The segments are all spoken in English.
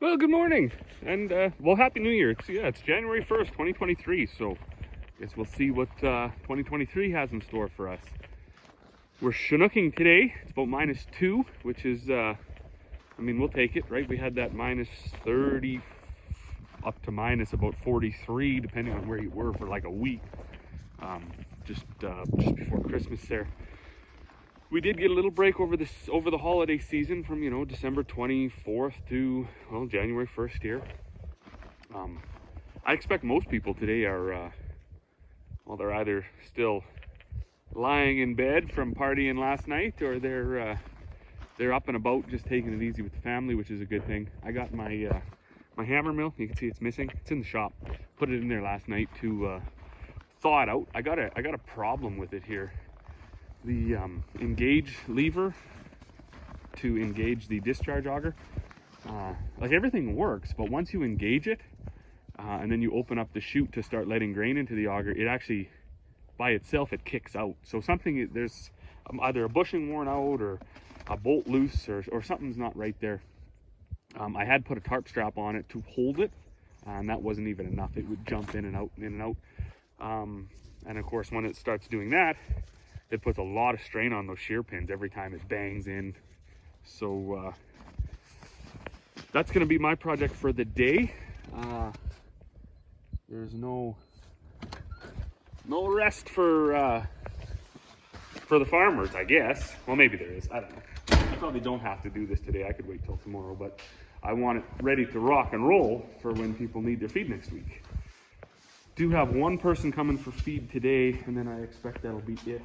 Well, good morning, and well, Happy New Year. It's January 1st, 2023, so I guess we'll see what 2023 has in store for us. We're Chinooking today. It's about -2, which is, we'll take it, right? We had that -30 up to minus about 43, depending on where you were for like a week, just before Christmas there. We did get a little break over the holiday season from, December 24th to, well, January 1st here. I expect most people today are, they're either still lying in bed from partying last night, or they're up and about just taking it easy with the family, which is a good thing. I got my my hammer mill. You can see it's missing. It's in the shop. Put it in there last night to thaw it out. I got a problem with it here. The engage lever to engage the discharge auger, like everything works, but once you engage it and then you open up the chute to start letting grain into the auger, it actually by itself it kicks out. So there's either a bushing worn out or a bolt loose or something's not right there. I had put a tarp strap on it to hold it, and that wasn't even enough. It would jump in and out, and of course when it starts doing that, it puts a lot of strain on those shear pins every time it bangs in. So that's going to be my project for the day. There's no rest for the farmers, I guess. Well, maybe there is. I don't know. I probably don't have to do this today. I could wait till tomorrow, but I want it ready to rock and roll for when people need their feed next week. Do have one person coming for feed today, and then I expect that'll be it.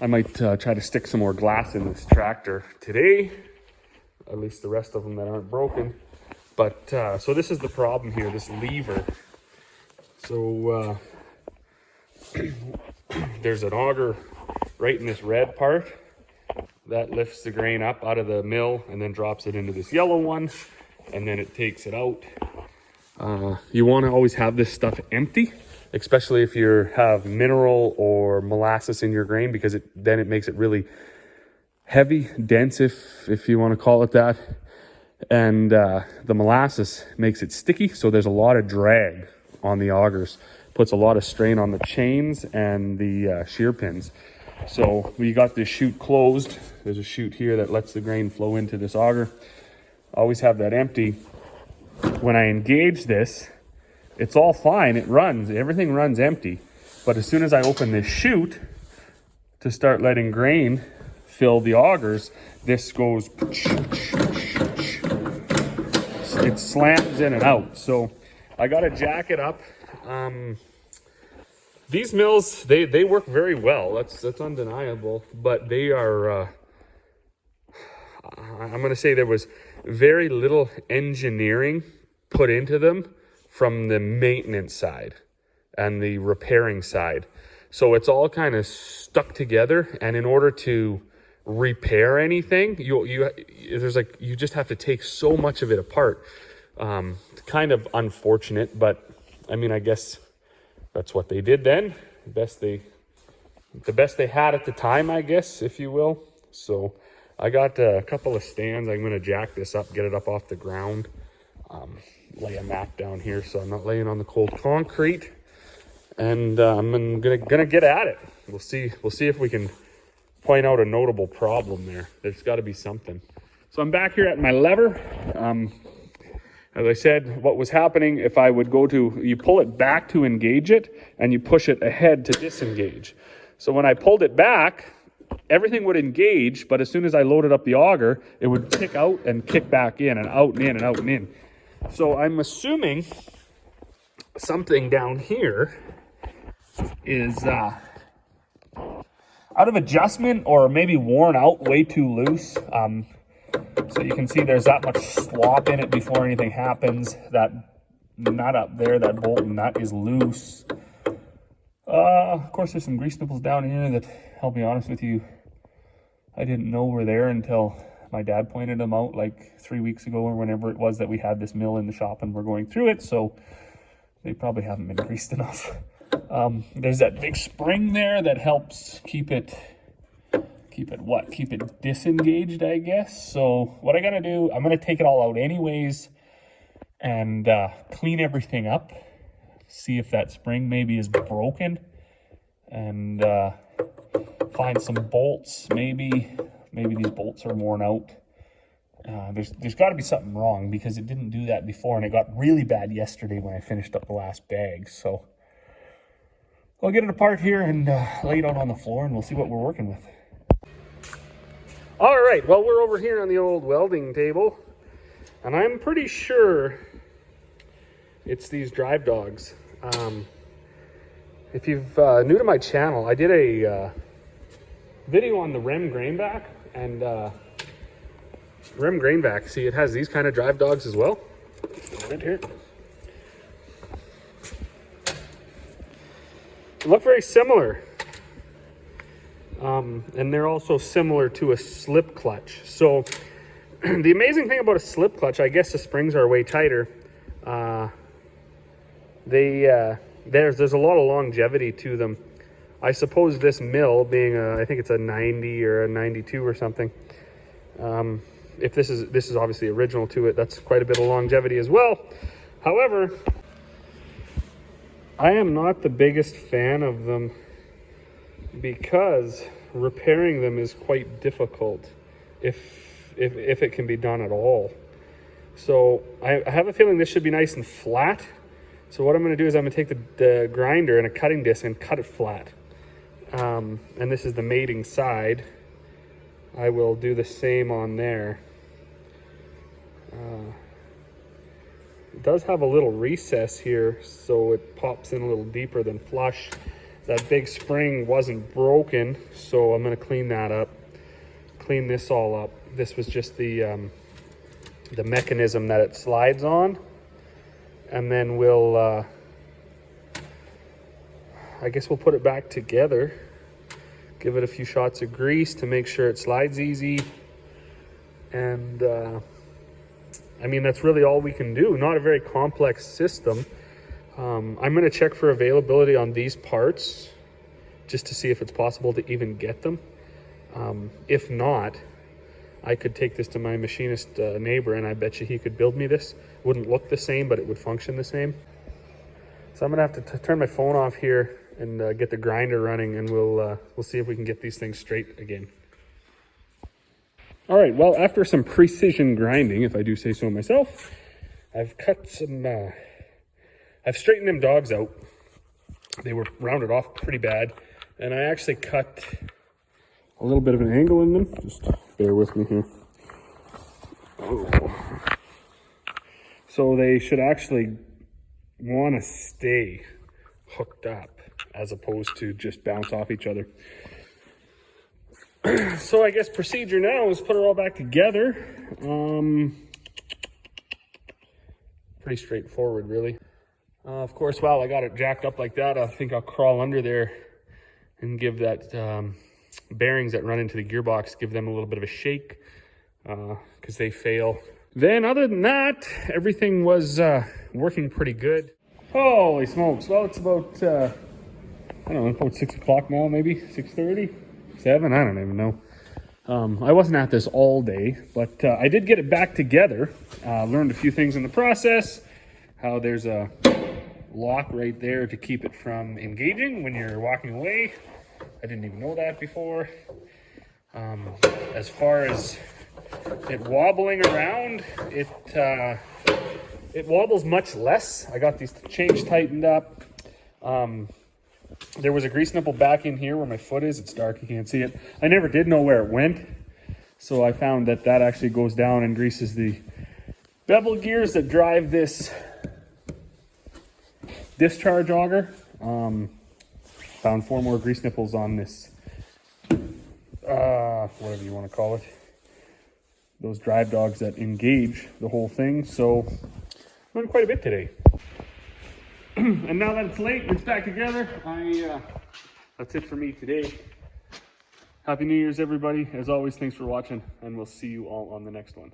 I might try to stick some more glass in this tractor today, at least the rest of them that aren't broken. But so this is the problem here, this lever. So there's an auger right in this red part that lifts the grain up out of the mill and then drops it into this yellow one, and then it takes it out. You want to always have this stuff empty, especially if you have mineral or molasses in your grain, because then it makes it really heavy, dense, if you want to call it that. And the molasses makes it sticky, so there's a lot of drag on the augers. Puts a lot of strain on the chains and the shear pins. So we got this chute closed. There's a chute here that lets the grain flow into this auger. Always have that empty. When I engage this, it's all fine. It runs. Everything runs empty. But as soon as I open this chute to start letting grain fill the augers, this goes, it slams in and out. So I got to jack it up. These mills, they work very well. That's undeniable. But they are, I'm going to say there was very little engineering put into them from the maintenance side and the repairing side. So it's all kind of stuck together, and in order to repair anything, you just have to take so much of it apart. Kind of unfortunate, but I guess that's what they did then. The best they had at the time, I guess, if you will. So I got a couple of stands. I'm going to jack this up, get it up off the ground, lay a mat down here so I'm not laying on the cold concrete, and I'm gonna get at it. We'll see if we can point out a notable problem there. There's got to be something. So I'm back here at my lever. As I said, what was happening, if I would you pull it back to engage it, and you push it ahead to disengage. So when I pulled it back, everything would engage, but as soon as I loaded up the auger, it would kick out and kick back in and out and in and out and in. So I'm assuming something down here is out of adjustment, or maybe worn out way too loose. So you can see there's that much slop in it before anything happens. That nut up there, that bolt nut is loose. Of course, there's some grease nipples down here that, I'll be honest with you, I didn't know were there until my dad pointed them out like 3 weeks ago, or whenever it was that we had this mill in the shop and we're going through it. So they probably haven't been greased enough. There's that big spring there that helps keep it keep it disengaged, I guess. So what I gotta do, I'm gonna take it all out anyways and clean everything up, see if that spring maybe is broken, and find some bolts. Maybe these bolts are worn out. There's got to be something wrong, because it didn't do that before, and it got really bad yesterday when I finished up the last bag. So I'll get it apart here and lay it out on the floor, and we'll see what we're working with. All right, well, we're over here on the old welding table, and I'm pretty sure it's these drive dogs. If you've new to my channel, I did a video on the Rem grainback, and Rem grainback, see, it has these kind of drive dogs as well. Right here. They look very similar. And they're also similar to a slip clutch. So the amazing thing about a slip clutch, I guess the springs are way tighter. There's a lot of longevity to them. I suppose this mill being I think it's a 90 or a 92 or something. If this is obviously original to it, that's quite a bit of longevity as well. However, I am not the biggest fan of them, because repairing them is quite difficult if it can be done at all. So I have a feeling this should be nice and flat. So what I'm going to do is I'm going to take the grinder and a cutting disc and cut it flat. And this is the mating side. I will do the same on there. It does have a little recess here, so it pops in a little deeper than flush. That big spring wasn't broken, so I'm going to clean that up, clean this all up. This was just the mechanism that it slides on, and then we'll I guess we'll put it back together, give it a few shots of grease to make sure it slides easy, and I mean, that's really all we can do. Not a very complex system. I'm going to check for availability on these parts just to see if it's possible to even get them. If not, I could take this to my machinist neighbor, and I bet you he could build me this. Wouldn't look the same, but it would function the same. So I'm going to have to turn my phone off here and get the grinder running, and we'll see if we can get these things straight again. All right, well, after some precision grinding, if I do say so myself, I've cut some... I've straightened them dogs out. They were rounded off pretty bad, and I actually cut a little bit of an angle in them. Just bear with me here. Oh. So they should actually want to stay hooked up as opposed to just bounce off each other. So I guess procedure now is put it all back together. Pretty straightforward, really. Of course, while I got it jacked up like that, I think I'll crawl under there and give that bearings that run into the gearbox, give them a little bit of a shake, because they fail. Then other than that, everything was working pretty good. Holy smokes. Well, it's about, I don't know, about 6 o'clock now, maybe 6:30, 7, I don't even know. I wasn't at this all day, but I did get it back together. Learned a few things in the process, how there's a lock right there to keep it from engaging when you're walking away. I didn't even know that before. As far as it wobbling around, it wobbles much less. I got these chains tightened up. There was a grease nipple back in here where my foot is. It's dark, you can't see it. I never did know where it went, so I found that that actually goes down and greases the bevel gears that drive this discharge auger. Found 4 more grease nipples on this, whatever you want to call it, those drive dogs that engage the whole thing. So learned quite a bit today. And now that it's late, it's back together. That's it for me today. Happy New Year's, everybody. As always, thanks for watching, and we'll see you all on the next one.